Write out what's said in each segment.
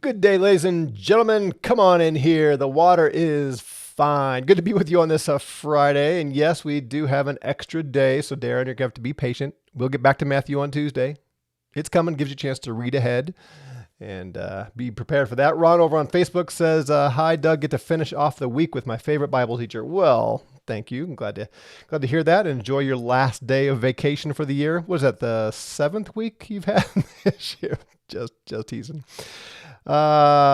Good day, ladies and gentlemen. Come on in here. The water is fine. Good to be with you on this Friday. And yes, we do have an extra day. So, Darren, you're going to have to be patient. We'll get back to Matthew on Tuesday. It's coming. Gives you a chance to read ahead and be prepared for that. Ron over on Facebook says, hi, Doug. Get to finish off the week with my favorite Bible teacher. Well, thank you. I'm glad to hear that. Enjoy your last day of vacation for the year. What is that, the 7th week you've had this year? Just teasing. Sorry,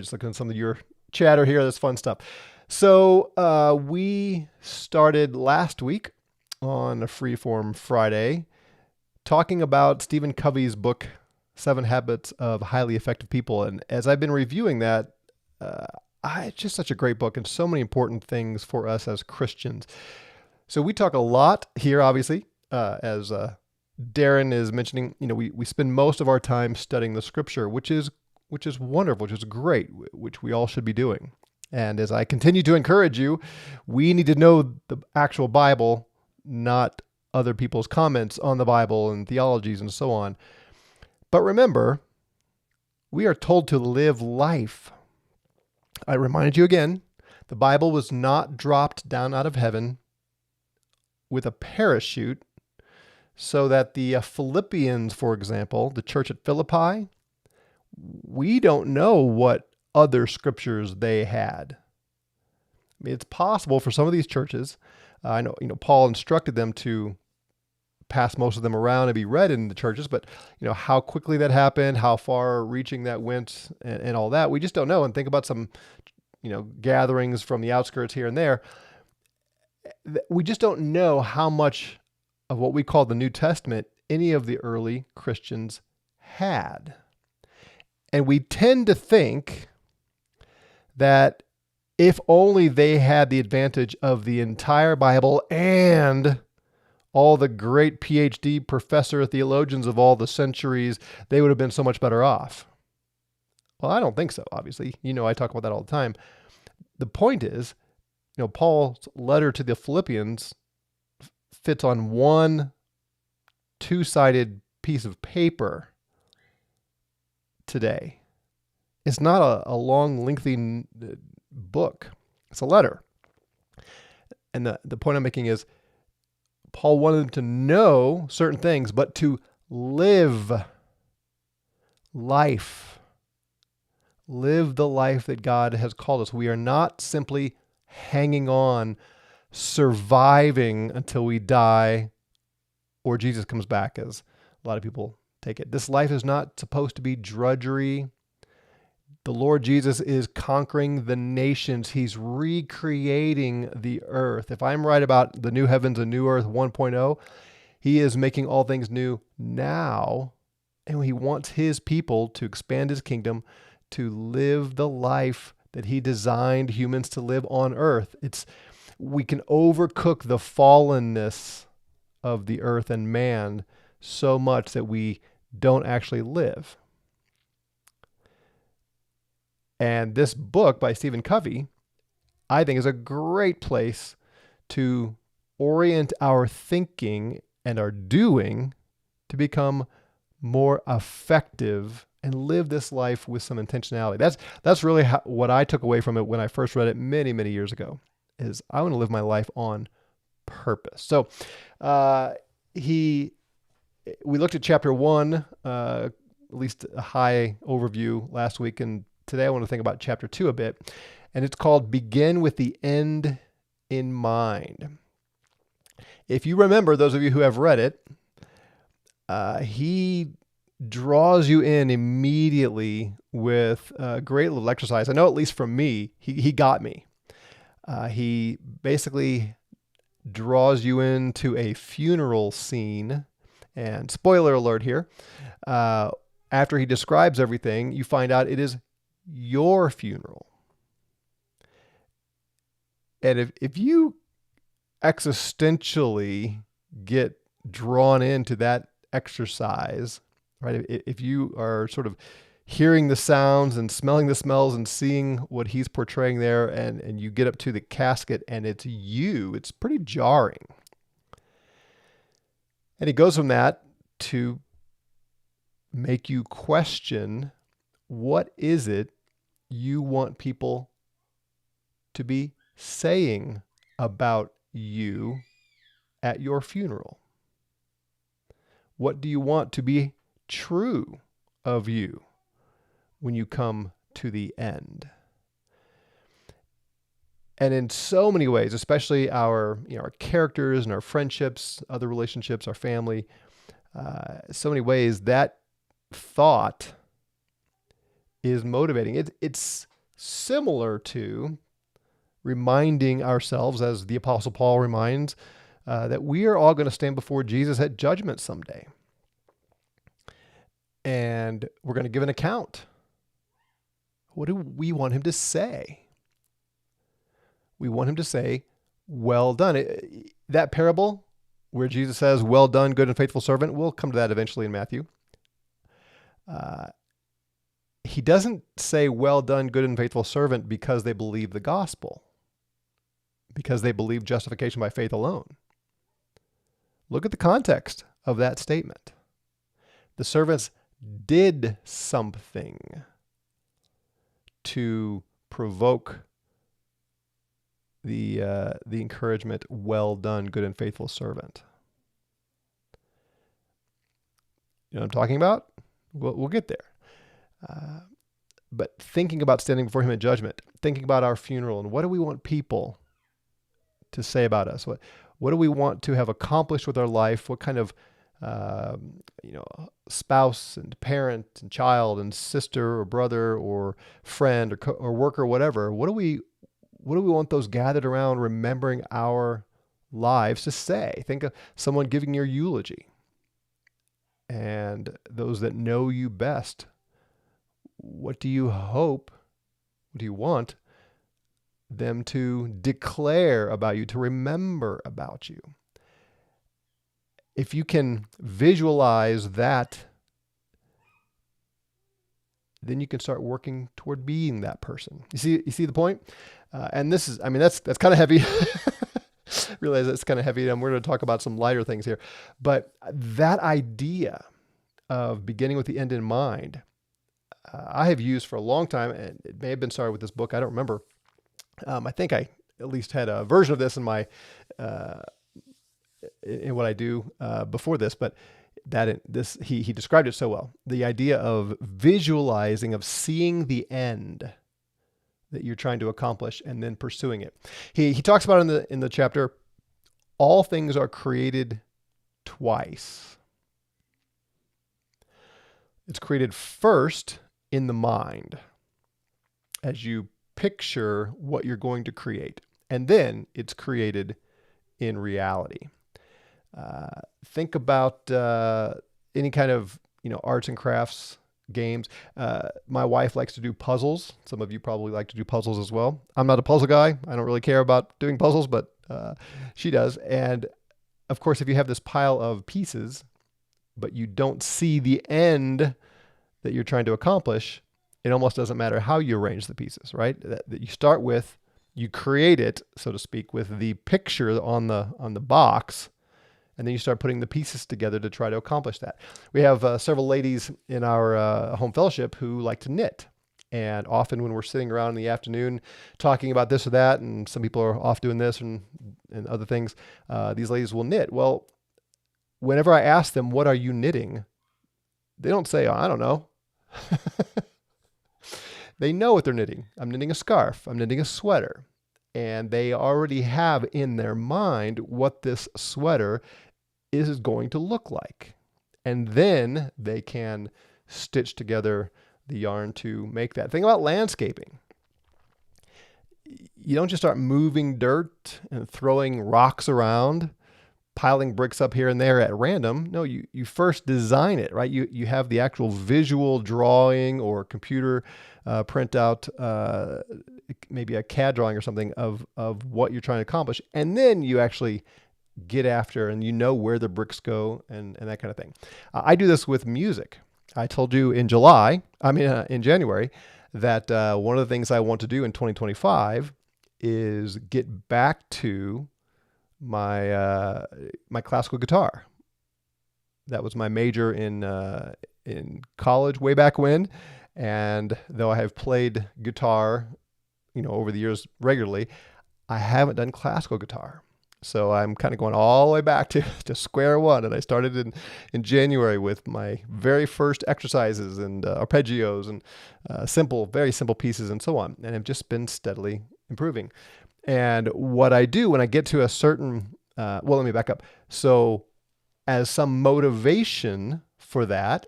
just looking at some of your chatter here. That's fun stuff. So we started last week on a Freeform Friday talking about Stephen Covey's book, 7 Habits of Highly Effective People. And as I've been reviewing that, it's just such a great book and so many important things for us as Christians. So we talk a lot here, obviously, as Darren is mentioning, we spend most of our time studying the scripture, which is wonderful, which is great, which we all should be doing. And as I continue to encourage you, we need to know the actual Bible, not other people's comments on the Bible and theologies and so on. But remember, we are told to live life. I reminded you again, the Bible was not dropped down out of heaven with a parachute so that the Philippians, for example, the church at Philippi, we don't know what other scriptures they had. I mean, it's possible for some of these churches. I know, Paul instructed them to pass most of them around and be read in the churches, but how quickly that happened, how far reaching that went, and all that, we just don't know. And think about some, gatherings from the outskirts here and there. We just don't know how much of what we call the New Testament any of the early Christians had. And we tend to think that if only they had the advantage of the entire Bible and all the great PhD professor theologians of all the centuries, they would have been so much better off. Well, I don't think so, obviously. I talk about that all the time. The point is, Paul's letter to the Philippians fits on one two-sided piece of paper today. It's not a long, lengthy book. It's a letter. And the point I'm making is Paul wanted them to know certain things, but to live life. Live the life that God has called us. We are not simply hanging on, surviving until we die or Jesus comes back, as a lot of people take it. This life is not supposed to be drudgery. The Lord Jesus is conquering the nations. He's recreating the earth. If I'm right about the new heavens and new earth 1.0, he is making all things new now, and he wants his people to expand his kingdom, to live the life that he designed humans to live on earth. We can overcook the fallenness of the earth and man so much that we don't actually live. And this book by Stephen Covey, I think, is a great place to orient our thinking and our doing to become more effective and live this life with some intentionality. That's really what I took away from it when I first read it many, many years ago, is I want to live my life on purpose. So we looked at chapter 1, at least a high overview last week, and today I want to think about chapter 2 a bit, and it's called Begin with the End in Mind. If you remember, those of you who have read it, he draws you in immediately with a great little exercise. I know, at least from me, he got me. He basically draws you into a funeral scene, and spoiler alert here, after he describes everything, you find out it is your funeral. And if you existentially get drawn into that exercise, right? If you are sort of hearing the sounds and smelling the smells and seeing what he's portraying there, and you get up to the casket and it's you, it's pretty jarring. And he goes from that to make you question what is it you want people to be saying about you at your funeral? What do you want to be true of you when you come to the end? And in so many ways, especially our characters and our friendships, other relationships, our family, so many ways that thought is motivating. It's similar to reminding ourselves, as the Apostle Paul reminds, that we are all going to stand before Jesus at judgment someday. And we're going to give an account. What do we want him to say? We want him to say, well done. That parable where Jesus says, well done, good and faithful servant, we'll come to that eventually in Matthew. He doesn't say, well done, good and faithful servant, because they believe the gospel, because they believe justification by faith alone. Look at the context of that statement. The servants did something to provoke the encouragement, well done, good and faithful servant. You know what I'm talking about? We'll get there. But thinking about standing before him in judgment, thinking about our funeral, and what do we want people to say about us? What do we want to have accomplished with our life? What kind of spouse and parent and child and sister or brother or friend or worker, whatever? What do we want those gathered around remembering our lives to say? Think of someone giving your eulogy, and those that know you best. What do you hope? What do you want them to declare about you, to remember about you? If you can visualize that, then you can start working toward being that person. You see the point? And this is, that's kind of heavy. Realize it's kind of heavy, and we're going to talk about some lighter things here. But that idea of beginning with the end in mind, I have used for a long time, and it may have been started with this book. I don't remember. I think I at least had a version of this in my in what I do before this, but he described it so well. The idea of visualizing, of seeing the end that you're trying to accomplish, and then pursuing it. He talks about in the chapter, all things are created twice. It's created first in the mind, as you picture what you're going to create, and then it's created in reality. Think about any kind of arts and crafts, games. My wife likes to do puzzles. Some of you probably like to do puzzles as well. I'm not a puzzle guy. I don't really care about doing puzzles, but she does. And of course, if you have this pile of pieces, but you don't see the end that you're trying to accomplish, it almost doesn't matter how you arrange the pieces, right? That you start with, you create it, so to speak, with the picture on the box, and then you start putting the pieces together to try to accomplish that. We have several ladies in our home fellowship who like to knit. And often when we're sitting around in the afternoon talking about this or that, and some people are off doing this and other things, these ladies will knit. Well, whenever I ask them, what are you knitting? They don't say, oh, I don't know. They know what they're knitting. I'm knitting a scarf. I'm knitting a sweater. And they already have in their mind what this sweater is going to look like. And then they can stitch together the yarn to make that. Think about landscaping. You don't just start moving dirt and throwing rocks around, piling bricks up here and there at random. No, you first design it, right? You have the actual visual drawing or computer printout, maybe a CAD drawing or something of what you're trying to accomplish. And then you actually get after, and you know where the bricks go and that kind of thing. I do this with music. I told you in January, that one of the things I want to do in 2025 is get back to my classical guitar. That was my major in in college way back when. And though I have played guitar, over the years regularly, I haven't done classical guitar. So I'm kind of going all the way back to square one. And I started in January with my very first exercises and arpeggios and very simple pieces and so on. And have just been steadily improving. And what I do when I get to a certain, let me back up. So as some motivation for that,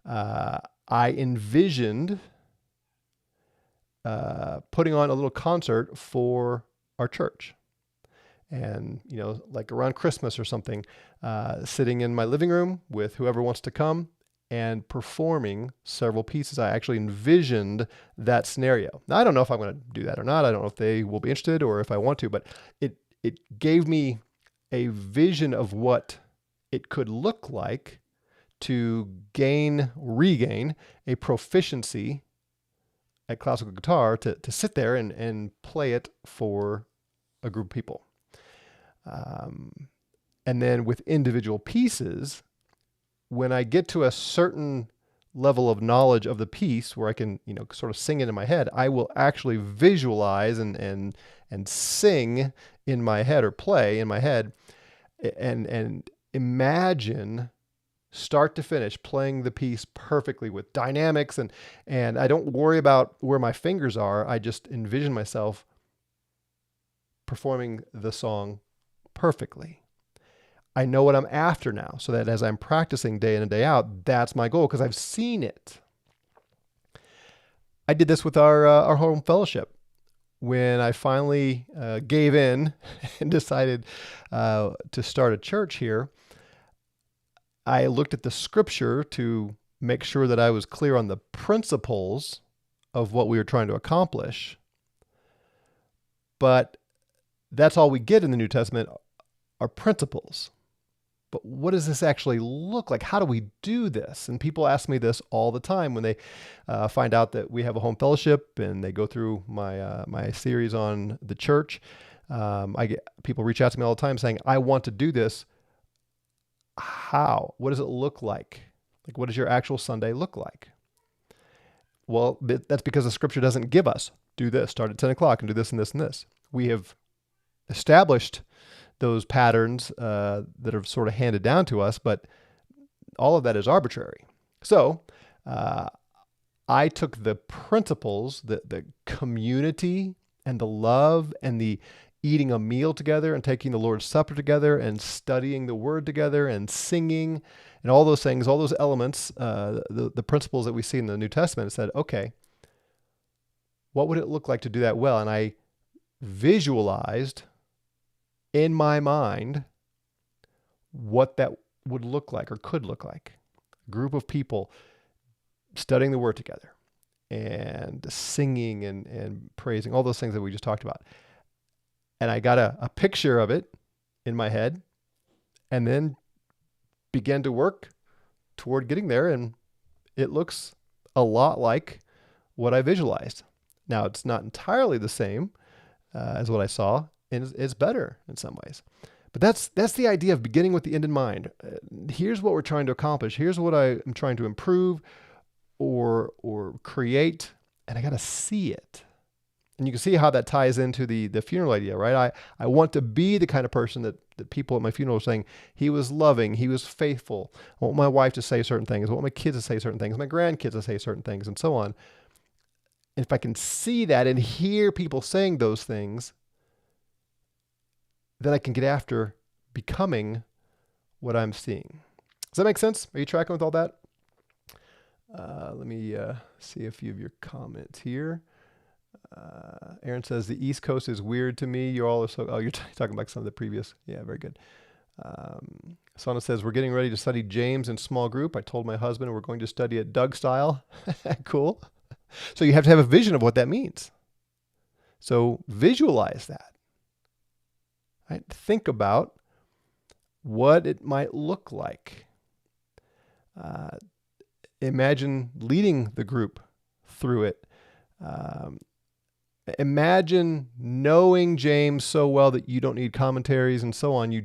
I envisioned putting on a little concert for our church. And, like around Christmas or something, sitting in my living room with whoever wants to come and performing several pieces. I actually envisioned that scenario. Now, I don't know if I'm going to do that or not. I don't know if they will be interested or if I want to, but it gave me a vision of what it could look like to regain a proficiency at classical guitar, to sit there and play it for a group of people. And then with individual pieces, when I get to a certain level of knowledge of the piece where I can, sort of sing it in my head, I will actually visualize and sing in my head, or play in my head, and imagine start to finish playing the piece perfectly with dynamics, and I don't worry about where my fingers are. I just envision myself performing the song perfectly. I know what I'm after now, so that as I'm practicing day in and day out, that's my goal because I've seen it. I did this with our home fellowship when I finally gave in and decided to start a church here. I looked at the scripture to make sure that I was clear on the principles of what we were trying to accomplish. But that's all we get in the New Testament are principles. But what does this actually look like? How do we do this? And people ask me this all the time when they find out that we have a home fellowship and they go through my series on the church. I get people reach out to me all the time saying, I want to do this. How? What does it look like? Like, what does your actual Sunday look like? Well, that's because the scripture doesn't give us, do this, start at 10 o'clock and do this and this and this. We have established those patterns that are sort of handed down to us, but all of that is arbitrary. So I took the principles, the community and the love and the eating a meal together and taking the Lord's Supper together and studying the Word together and singing and all those things, all those elements, the principles that we see in the New Testament, and said, okay, what would it look like to do that well? And I visualized in my mind what that would look like or could look like. A group of people studying the Word together and singing and praising, all those things that we just talked about. And I got a picture of it in my head and then began to work toward getting there. And it looks a lot like what I visualized. Now, it's not entirely the same as what I saw, and it's better in some ways. But that's the idea of beginning with the end in mind. Here's what we're trying to accomplish. Here's what I am trying to improve or create, and I got to see it. And you can see how that ties into the funeral idea, right? I want to be the kind of person that people at my funeral are saying, he was loving, he was faithful. I want my wife to say certain things. I want my kids to say certain things, my grandkids to say certain things, and so on. And if I can see that and hear people saying those things, then I can get after becoming what I'm seeing. Does that make sense? Are you tracking with all that? Let me see a few of your comments here. Aaron says, the East Coast is weird to me. You're all so, you're talking about some of the previous. Yeah, very good. Sana says, we're getting ready to study James in small group. I told my husband we're going to study it Doug style. Cool. So you have to have a vision of what that means. So visualize that. Right? Think about what it might look like. Imagine leading the group through it. Imagine knowing James so well that you don't need commentaries and so on. You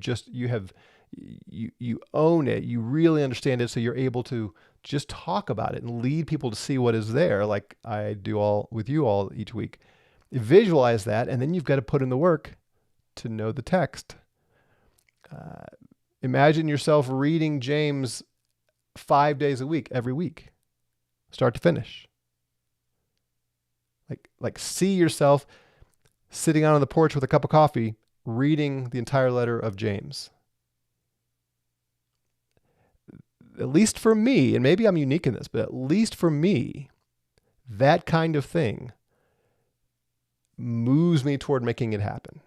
You own it. You really understand it, so you're able to just talk about it and lead people to see what is there, like I do all with you all each week. You visualize that, and then you've got to put in the work to know the text. Uh, Imagine yourself reading James 5 days a week, every week, start to finish. Like see yourself sitting out on the porch with a cup of coffee, reading the entire letter of James. At least for me, and maybe I'm unique in this, but at least for me, that kind of thing moves me toward making it happen.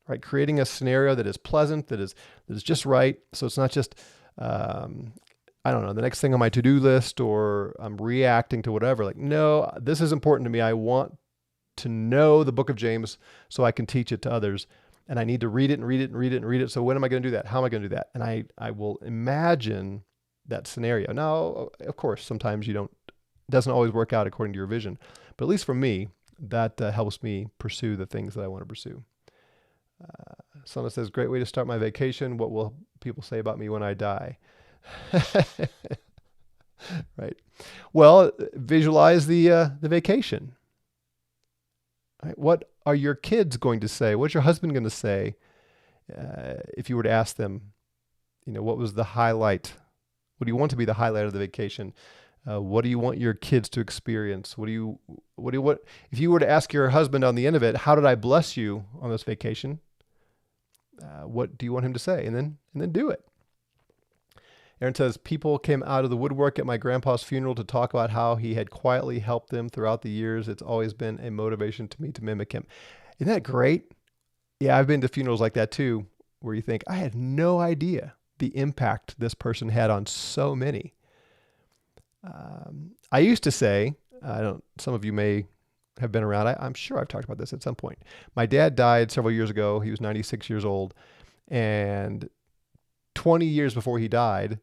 Right, creating a scenario that is pleasant, that is just right. So it's not just I don't know, the next thing on my to-do list, or I'm reacting to whatever. Like, no, this is important to me. I want to know the book of James so I can teach it to others. And I need to read it and read it and read it and read it. So when am I going to do that? How am I going to do that? And I will imagine that scenario. Now, of course, sometimes it doesn't always work out according to your vision. But at least for me, that helps me pursue the things that I want to pursue. Someone says, great way to start my vacation. What will people say about me when I die? Right. Well, visualize the vacation. Right? What are your kids going to say? What's your husband going to say if you were to ask them, what was the highlight? What do you want to be the highlight of the vacation? What do you want your kids to experience? What if you were to ask your husband on the end of it, how did I bless you on this vacation? What do you want him to say? And then do it. Aaron says, people came out of the woodwork at my grandpa's funeral to talk about how he had quietly helped them throughout the years. It's always been a motivation to me to mimic him. Isn't that great? Yeah, I've been to funerals like that too, where you think, I had no idea the impact this person had on so many. I used to say, some of you may have been around. I'm sure I've talked about this at some point. My dad died several years ago. He was 96 years old. And 20 years before he died,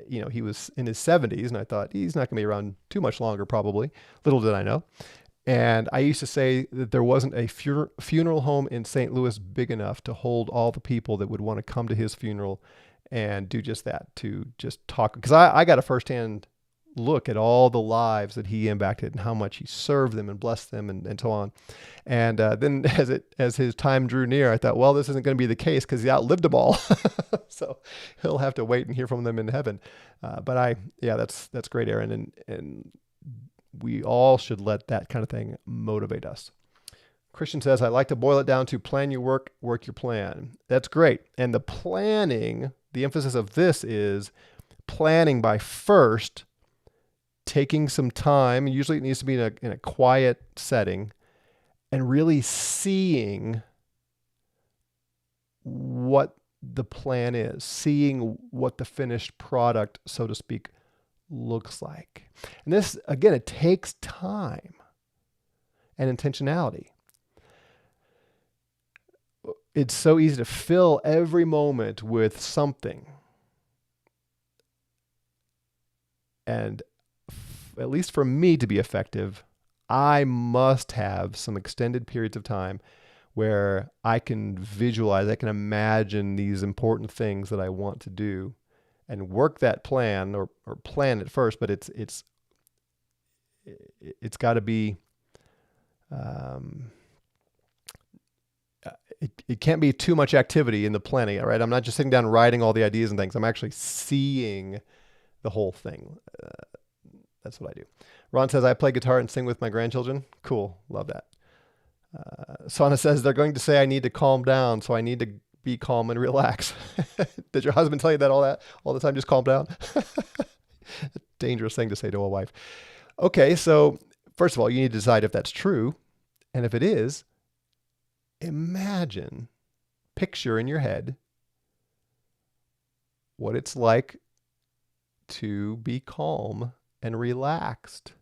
he was in his 70s, and I thought he's not going to be around too much longer, probably. Little did I know. And I used to say that there wasn't a funeral home in St. Louis big enough to hold all the people that would want to come to his funeral and do just that, to just talk. Because I got a firsthand look at all the lives that he impacted and how much he served them and blessed them and so on. And then as his time drew near, I thought, well, this isn't going to be the case because he outlived them all. So he'll have to wait and hear from them in heaven. That's great, Aaron. And we all should let that kind of thing motivate us. Christian says, I like to boil it down to plan your work, work your plan. That's great. And the planning, the emphasis of this is planning by first taking some time. Usually it needs to be in a quiet setting, and really seeing what the plan is, seeing what the finished product, so to speak, looks like. And this, again, it takes time and intentionality. It's so easy to fill every moment with something. And at least for me to be effective, I must have some extended periods of time where I can visualize, I can imagine these important things that I want to do, and work that plan or plan it first. But it's got to be, it can't be too much activity in the planning, right? I'm not just sitting down and writing all the ideas and things. I'm actually seeing the whole thing. That's what I do. Ron says, I play guitar and sing with my grandchildren. Cool. Love that. Sana says, they're going to say I need to calm down, so I need to be calm and relax. Did your husband tell you that all the time? Just calm down? A dangerous thing to say to a wife. Okay, so first of all, you need to decide if that's true. And if it is, picture in your head what it's like to be calm and relaxed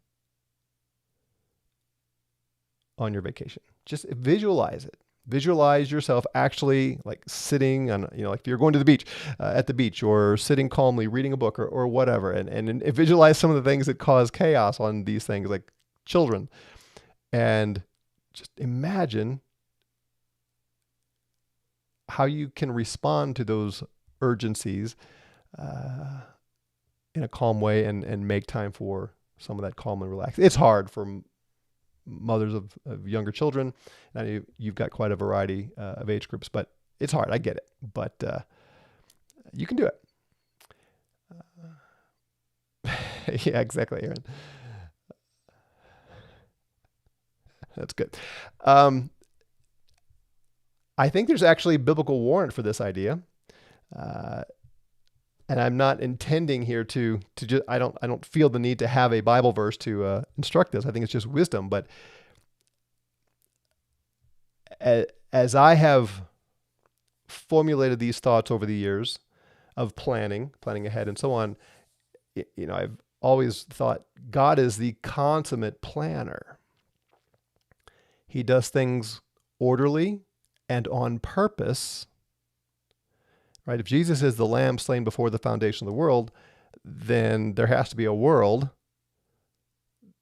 on your vacation. Just visualize it. Visualize yourself actually like sitting on, like if you're going to the beach, at the beach, or sitting calmly reading a book or whatever, and visualize some of the things that cause chaos on these things, like children, and just imagine how you can respond to those urgencies in a calm way and make time for some of that calm and relax. It's hard for mothers of younger children. Now you've got quite a variety of age groups, but it's hard. I get it, but you can do it. Yeah, exactly, Aaron. That's good. I think there's actually biblical warrant for this idea. And I'm not intending here to just, I don't feel the need to have a Bible verse to instruct this. I think it's just wisdom. But as I have formulated these thoughts over the years of planning ahead and so on, I've always thought God is the consummate planner. He does things orderly and on purpose. Right? If Jesus is the lamb slain before the foundation of the world, then there has to be a world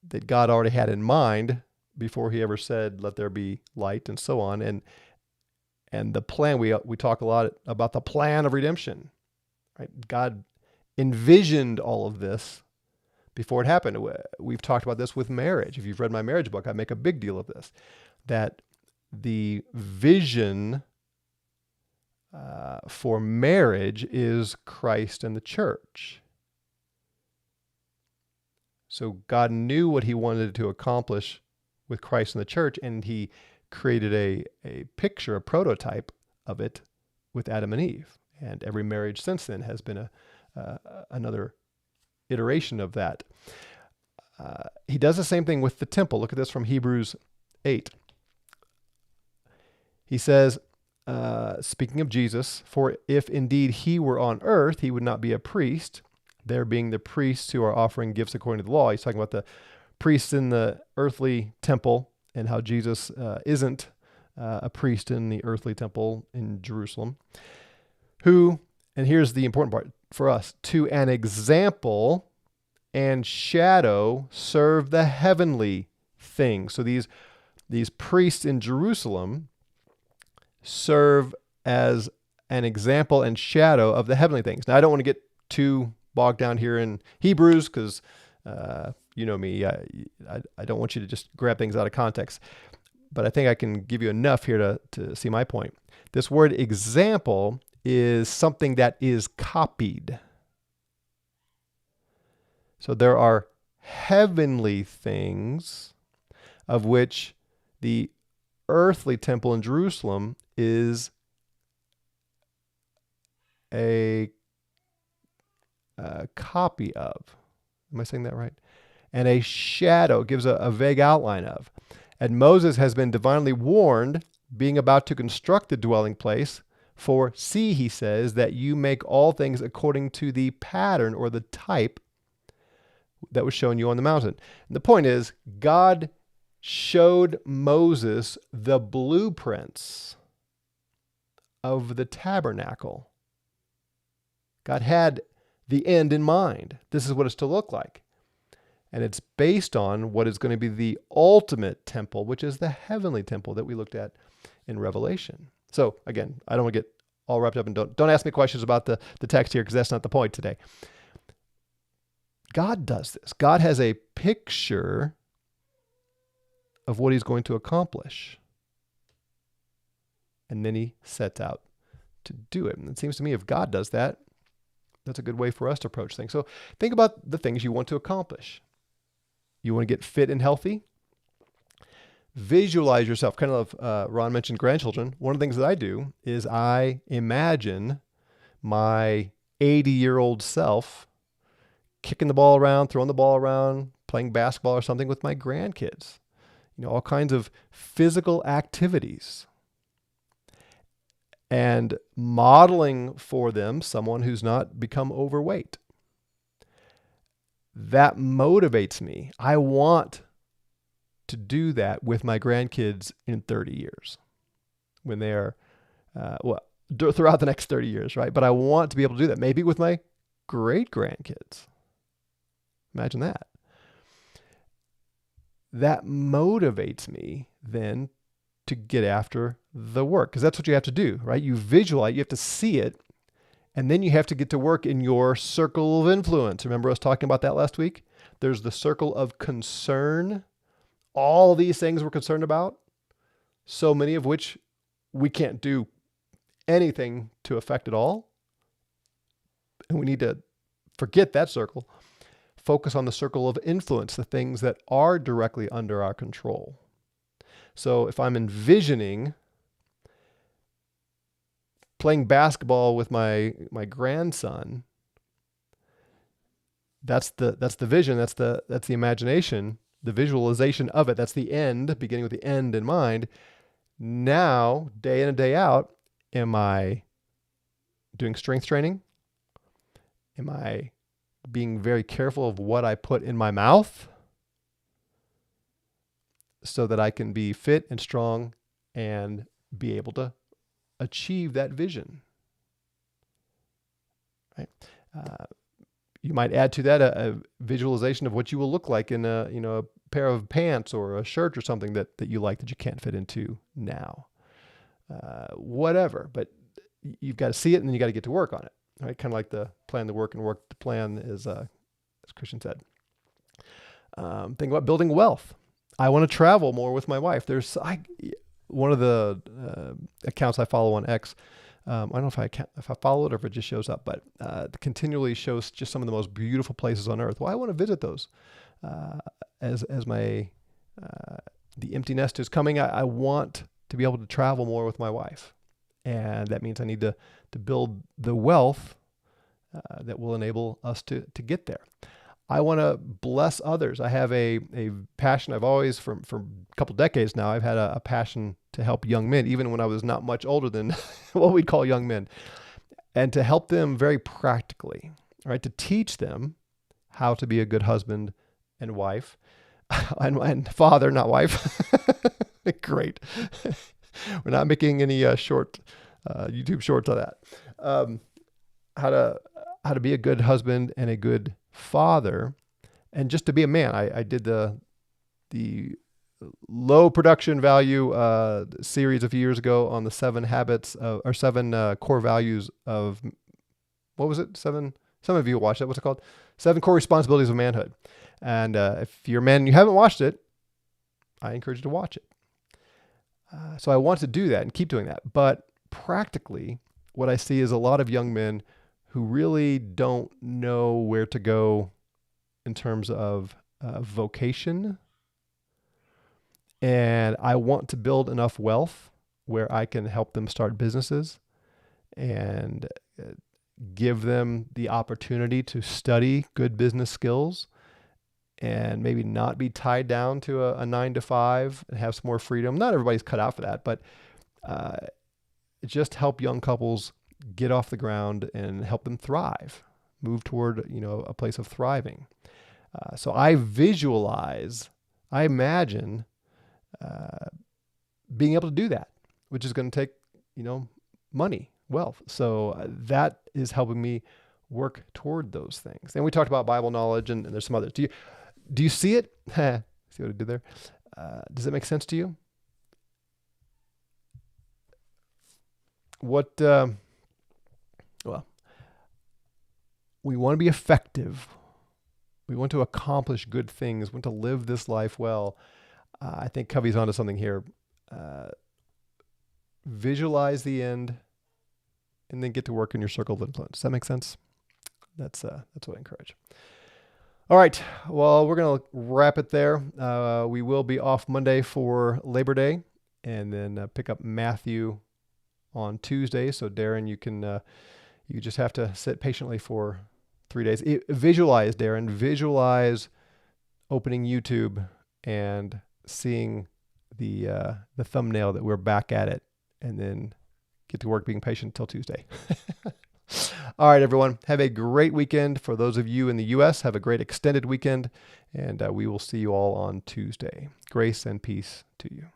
that God already had in mind before he ever said, let there be light and so on. And the plan, we talk a lot about the plan of redemption, right? God envisioned all of this before it happened. We've talked about this with marriage. If you've read my marriage book, I make a big deal of this, that the vision for marriage is Christ and the church. So God knew what he wanted to accomplish with Christ and the church, and he created a picture, a prototype of it with Adam and Eve. And every marriage since then has been another iteration of that. He does the same thing with the temple. Look at this from Hebrews 8. He says, speaking of Jesus, for if indeed he were on earth, he would not be a priest, there being the priests who are offering gifts according to the law. He's talking about the priests in the earthly temple and how Jesus isn't a priest in the earthly temple in Jerusalem, who, and here's the important part for us, to an example and shadow serve the heavenly things. So these priests in Jerusalem serve as an example and shadow of the heavenly things. Now, I don't want to get too bogged down here in Hebrews because you know me, I don't want you to just grab things out of context. But I think I can give you enough here to see my point. This word example is something that is copied. So there are heavenly things of which the earthly temple in Jerusalem is a copy of. Am I saying that right? And a shadow gives a vague outline of. And Moses has been divinely warned, being about to construct the dwelling place, for see, he says, that you make all things according to the pattern or the type that was shown you on the mountain. And the point is, God showed Moses the blueprints of the tabernacle. God had the end in mind. This is what it's to look like. And it's based on what is going to be the ultimate temple, which is the heavenly temple that we looked at in Revelation. So again, I don't want to get all wrapped up and don't ask me questions about the text here because that's not the point today. God does this. God has a picture of what he's going to accomplish. And then he sets out to do it. And it seems to me if God does that, that's a good way for us to approach things. So think about the things you want to accomplish. You want to get fit and healthy? Visualize yourself. Kind of, Ron mentioned grandchildren. One of the things that I do is I imagine my 80-year-old self kicking the ball around, throwing the ball around, playing basketball or something with my grandkids. You know, all kinds of physical activities. And modeling for them someone who's not become overweight. That motivates me. I want to do that with my grandkids in 30 years when they are, throughout the next 30 years, right? But I want to be able to do that. Maybe with my great grandkids. Imagine that. That motivates me then to get after the work because that's what you have to do, right? You visualize, you have to see it And then you have to get to work in your circle of influence. Remember us talking about that last week? There's the circle of concern. All these things we're concerned about, so many of which we can't do anything to affect at all. And we need to forget that circle. Focus on the circle of influence, the things that are directly under our control. So if I'm envisioning playing basketball with my grandson, that's the vision, that's the imagination, the visualization of it. That's the end, beginning with the end in mind. Now, day in and day out, am I doing strength training? Am I being very careful of what I put in my mouth so that I can be fit and strong and be able to achieve that vision? Right? You might add to that a visualization of what you will look like in a pair of pants or a shirt or something that you like that you can't fit into now. Whatever, but you've got to see it and then you got to get to work on it. Right? Kind of like the plan the work and work the plan, as Christian said. Think about building wealth. I want to travel more with my wife. One of the accounts I follow on X. I don't know if I follow it or if it just shows up, but it continually shows just some of the most beautiful places on earth. Well, I want to visit those. As my the empty nest is coming, I want to be able to travel more with my wife, and that means I need to build the wealth that will enable us to get there. I want to bless others. I have a passion. I've always, for a couple decades now, I've had a passion to help young men, even when I was not much older than what we'd call young men, and to help them very practically, right? To teach them how to be a good husband and wife, and father, not wife. Great. We're not making any short YouTube shorts on that. How to be a good husband and a good father, and just to be a man. I did the low production value series a few years ago on the 7 core values of, what was it? Some of you watched it. What's it called? 7 core responsibilities of manhood. And if you're a man and you haven't watched it, I encourage you to watch it. So I want to do that and keep doing that. But practically, what I see is a lot of young men who really don't know where to go in terms of vocation. And I want to build enough wealth where I can help them start businesses and give them the opportunity to study good business skills and maybe not be tied down to a 9-to-5 and have some more freedom. Not everybody's cut out for that, but just help young couples get off the ground and help them thrive, move toward, a place of thriving. So I imagine being able to do that, which is going to take, money, wealth. So that is helping me work toward those things. And we talked about Bible knowledge, and there's some others. Do you see it? See what I did there? Does it make sense to you? Well, we want to be effective. We want to accomplish good things. We want to live this life well. I think Covey's onto something here. Visualize the end, and then get to work in your circle of influence. Does that make sense? That's what I encourage. All right. Well, we're going to wrap it there. We will be off Monday for Labor Day, and then pick up Matthew on Tuesday. So Darren, you just have to sit patiently for 3 days. Visualize, Darren. Visualize opening YouTube and seeing the thumbnail that we're back at it, and then get to work being patient till Tuesday. All right, everyone. Have a great weekend. For those of you in the U.S., have a great extended weekend, and we will see you all on Tuesday. Grace and peace to you.